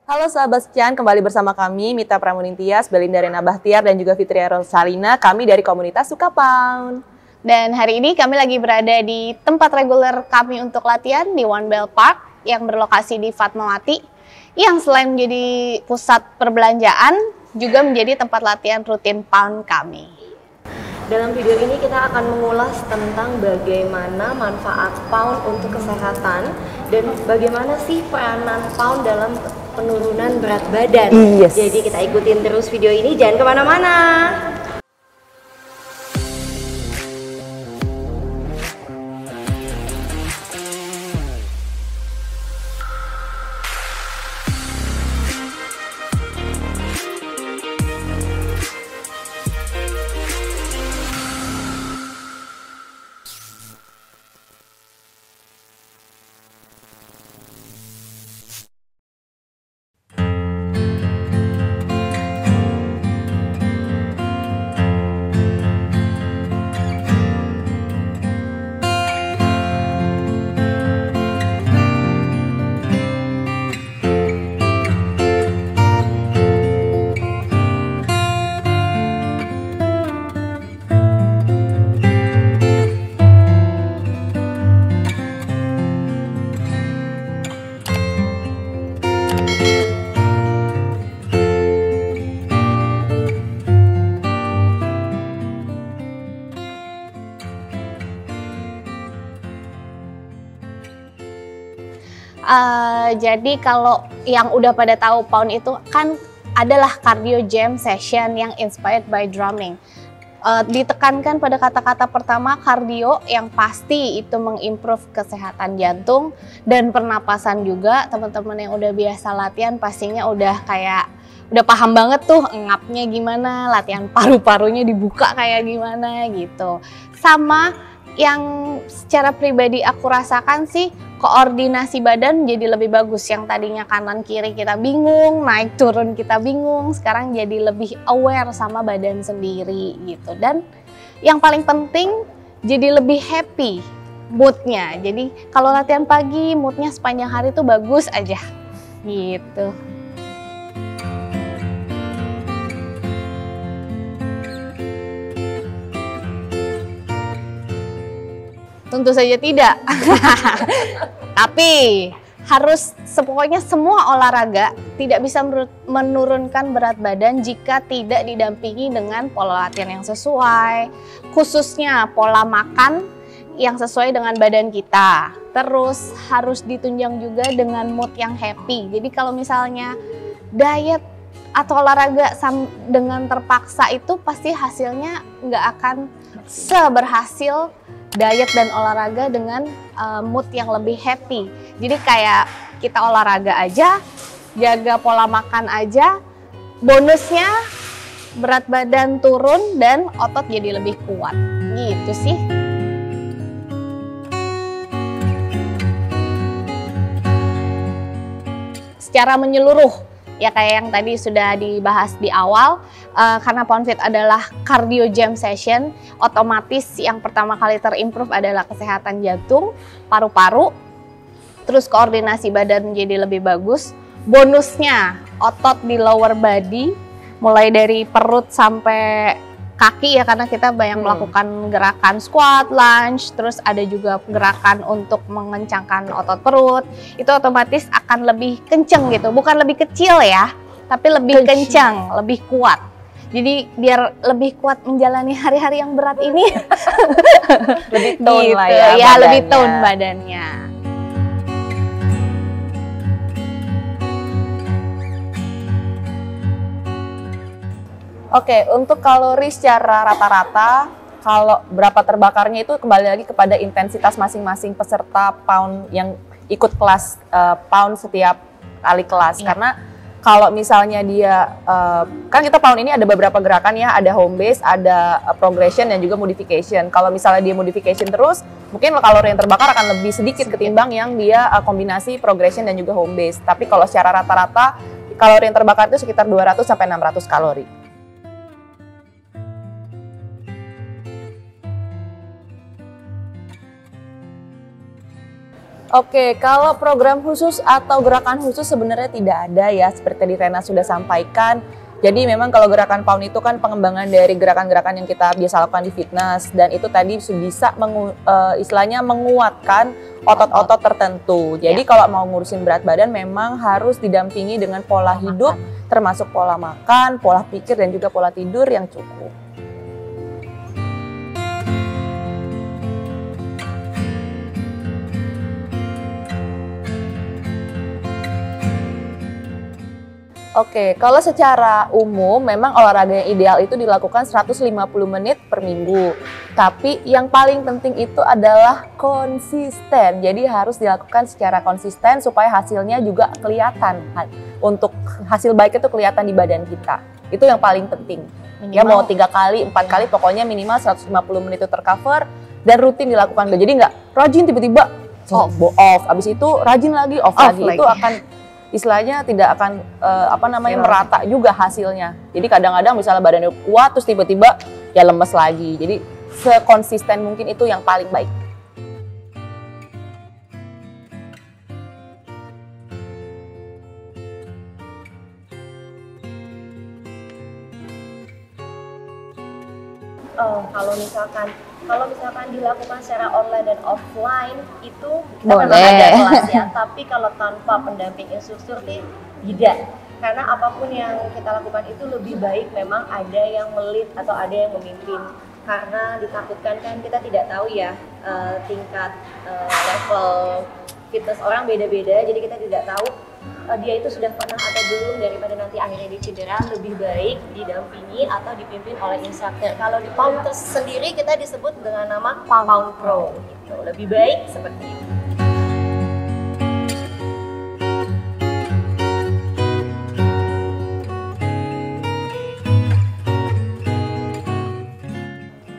Halo sahabat Sekian, kembali bersama kami Mita Pramunintias, Belinda Rena Bahtiar, dan juga Fitria Rosalina. Kami dari komunitas Suka Pound. Dan hari ini kami lagi berada di tempat reguler kami untuk latihan di One Bell Park yang berlokasi di Fatmawati, yang selain menjadi pusat perbelanjaan juga menjadi tempat latihan rutin Pound kami. Dalam video ini kita akan mengulas tentang bagaimana manfaat Pound untuk kesehatan dan bagaimana sih peranan Pound dalam penurunan berat badan. Jadi kita ikutin terus video ini, jangan kemana-mana. Jadi kalau yang udah pada tahu Pound itu kan adalah cardio jam session yang inspired by drumming. Ditekankan pada kata-kata pertama cardio yang pasti itu mengimprove kesehatan jantung dan pernapasan juga. Teman-teman yang udah biasa latihan pastinya udah paham banget tuh ngapnya gimana, latihan paru-parunya dibuka kayak gimana gitu. Sama yang secara pribadi aku rasakan sih, koordinasi badan jadi lebih bagus. Yang tadinya kanan kiri kita bingung, naik turun kita bingung, sekarang jadi lebih aware sama badan sendiri gitu. Dan yang paling penting jadi lebih happy moodnya. Jadi kalau latihan pagi moodnya sepanjang hari tuh bagus aja gitu. Tentu saja tidak. Tapi pokoknya semua olahraga tidak bisa menurunkan berat badan jika tidak didampingi dengan pola latihan yang sesuai, khususnya pola makan yang sesuai dengan badan kita. Terus harus ditunjang juga dengan mood yang happy. Jadi kalau misalnya diet atau olahraga dengan terpaksa itu pasti hasilnya nggak akan seberhasil diet dan olahraga dengan mood yang lebih happy. Jadi kayak kita olahraga aja, jaga pola makan aja, bonusnya berat badan turun dan otot jadi lebih kuat. Gitu sih. Secara menyeluruh, ya kayak yang tadi sudah dibahas di awal, karena Pound Fit adalah cardio jam session, otomatis yang pertama kali terimprove adalah kesehatan jantung, paru-paru, terus koordinasi badan menjadi lebih bagus. Bonusnya otot di lower body, mulai dari perut sampai kaki ya, karena kita banyak melakukan gerakan squat, lunge, terus ada juga gerakan untuk mengencangkan otot perut. Itu otomatis akan lebih kenceng gitu, bukan lebih kecil ya, tapi lebih kencang, lebih kuat. Jadi biar lebih kuat menjalani hari-hari yang berat ini. Lebih tone gitu, lah ya, ya lebih tone badannya. Oke, untuk kalori secara rata-rata, kalau berapa terbakarnya itu kembali lagi kepada intensitas masing-masing peserta Pound yang ikut kelas Pound setiap kali kelas. Iya. Karena kalau misalnya dia, kan kita Pound ini ada beberapa gerakan ya, ada home base, ada progression dan juga modification. Kalau misalnya dia modification terus, mungkin kalori yang terbakar akan lebih sedikit ketimbang yang dia kombinasi progression dan juga home base. Tapi kalau secara rata-rata, kalori yang terbakar itu sekitar 200 sampai 600 kalori. Oke, kalau program khusus atau gerakan khusus sebenarnya tidak ada ya, seperti tadi Rena sudah sampaikan. Jadi memang kalau gerakan pound itu kan pengembangan dari gerakan-gerakan yang kita biasa lakukan di fitness, dan itu tadi bisa istilahnya menguatkan otot-otot tertentu. Jadi kalau mau ngurusin berat badan memang harus didampingi dengan pola hidup, termasuk pola makan, pola pikir, dan juga pola tidur yang cukup. Oke, kalau secara umum memang olahraga yang ideal itu dilakukan 150 menit per minggu. Tapi yang paling penting itu adalah konsisten. Jadi harus dilakukan secara konsisten supaya hasilnya juga kelihatan. Untuk hasil baik itu kelihatan di badan kita. Itu yang paling penting. Minimal. Ya mau 3 kali, 4 kali, pokoknya minimal 150 menit itu tercover dan rutin dilakukan. Jadi nggak rajin tiba-tiba off. Abis itu rajin lagi, off lagi. Itu akan istilahnya tidak akan merata juga hasilnya. Jadi kadang-kadang misalnya badannya kuat terus tiba-tiba ya lemes lagi. Jadi sekonsisten mungkin itu yang paling baik. Kalau misalkan dilakukan secara online dan offline itu kita memang ada kelas ya, tapi kalau tanpa pendamping instruktur tidak. Karena apapun yang kita lakukan itu lebih baik memang ada yang melit atau ada yang memimpin. Karena ditakutkan kan kita tidak tahu ya tingkat level fitness orang beda-beda, jadi kita tidak tahu dia itu sudah pernah atau belum, daripada nanti akhirnya dia cedera. Lebih baik didampingi atau dipimpin oleh instruktur. Kalau di pound sendiri kita disebut dengan nama pound pro gitu. Lebih baik seperti itu.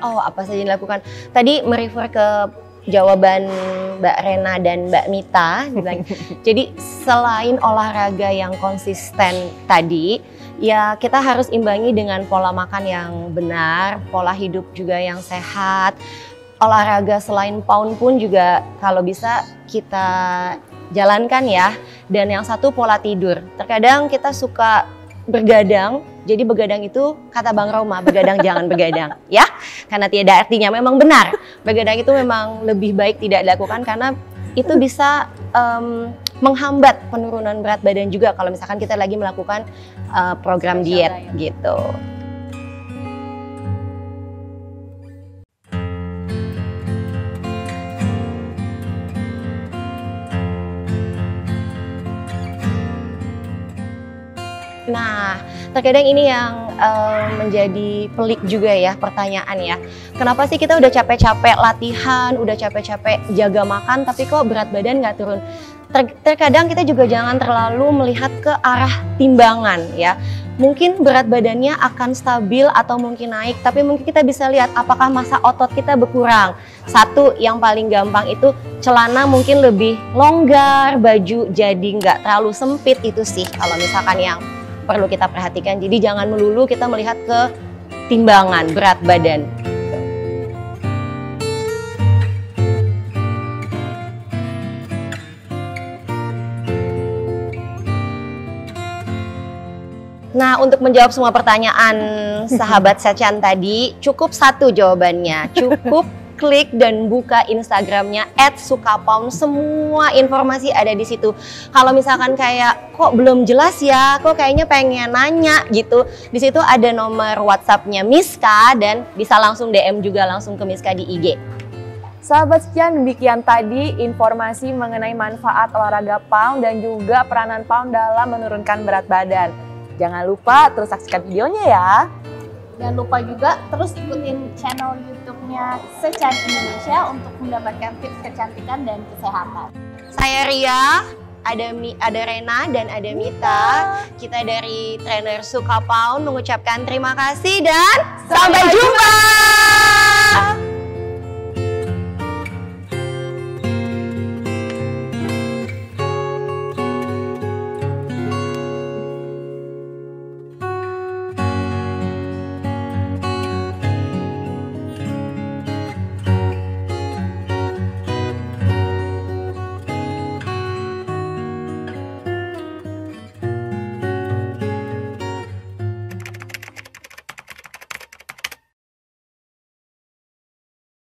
Apa saja yang dilakukan? Tadi merefer ke jawaban Mbak Rena dan Mbak Mita. Jadi selain olahraga yang konsisten tadi, ya kita harus imbangi dengan pola makan yang benar, pola hidup juga yang sehat. Olahraga selain pound pun juga kalau bisa kita jalankan ya. Dan yang satu pola tidur. Terkadang kita suka bergadang. Jadi begadang itu kata Bang Roma, begadang jangan begadang ya. Karena tiada artinya, memang benar. Begadang itu memang lebih baik tidak dilakukan karena itu bisa menghambat penurunan berat badan juga kalau misalkan kita lagi melakukan program diet gitu. Nah, terkadang ini yang menjadi pelik juga ya pertanyaan ya. Kenapa sih kita udah capek-capek latihan, udah capek-capek jaga makan, tapi kok berat badan nggak turun? Terkadang kita juga jangan terlalu melihat ke arah timbangan ya. Mungkin berat badannya akan stabil atau mungkin naik, tapi mungkin kita bisa lihat apakah massa otot kita berkurang. Satu yang paling gampang itu celana mungkin lebih longgar, baju jadi nggak terlalu sempit, itu sih kalau misalkan yang perlu kita perhatikan. Jadi jangan melulu kita melihat ke timbangan berat badan. Nah, untuk menjawab semua pertanyaan sahabat Sechan tadi, cukup satu jawabannya. Cukup klik dan buka Instagramnya @sukapound. Semua informasi ada di situ. Kalau misalkan kayak kok belum jelas ya, kok kayaknya pengen nanya gitu, di situ ada nomor WhatsAppnya Miska dan bisa langsung DM juga langsung ke Miska di IG. Sahabat Sechan, demikian tadi informasi mengenai manfaat olahraga pound dan juga peranan pound dalam menurunkan berat badan. Jangan lupa terus saksikan videonya ya. Jangan lupa juga terus ikutin channel YouTube-nya Sechan Indonesia untuk mendapatkan tips kecantikan dan kesehatan. Saya Ria, ada Rena dan ada Mita. Kita dari trainer Suka Pound mengucapkan terima kasih dan sampai jumpa.